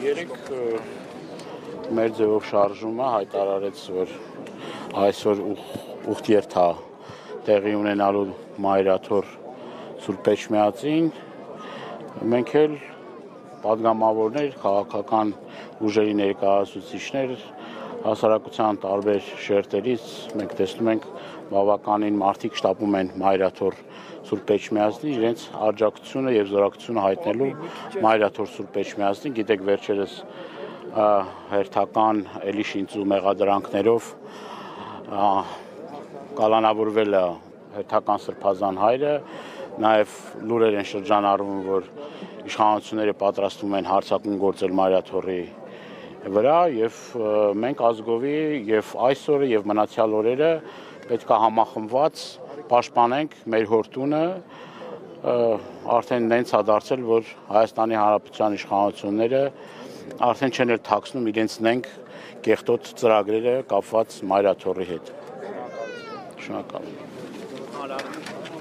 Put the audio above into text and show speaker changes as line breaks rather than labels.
Երեք մեր ձևով շարժումը հայտարարեց, որ այսօր ուխտ երթա տեղի ունենալու մայրաթոր Սուրբ Էջմիածին, մենք էլ պատգամավորներ, քաղաքական ուժերի ներկայացուցիչներ, հասարակության տարբեր շերտերից մենք տեսնում ենք բավականին մարդիկ շտապում են մայրաթոր Սուրբ Էջմիածնին, իրենց աջակցությունը եւ զորակցությունը հայտնելու մայրաթոր Սուրբ Էջմիածնին, գիտեք վերջերս հերթական էլի շինծու մեղադրանքներով կալանավորվել է հերթական սրբազան հայրը, նաեւ լուրեր են շրջանառվում, որ իշխանությունները պատրաստվում են հարձակում գործել մայրաթորի վրա եւ մենք ազգովի եւ այսօրը եւ մնացյալ օրերը պետք է համախմբված պաշտպանենք մեր հորտունը, արդեն նենց է դարձել, որ Հայաստանի Հանրապետության իշխանությունները արդեն չեն էլ թաքցնում իրենց նենք կեղտոտ ծրագրերը կապված մայրաթորի հետ։ Շնորհակալ եմ։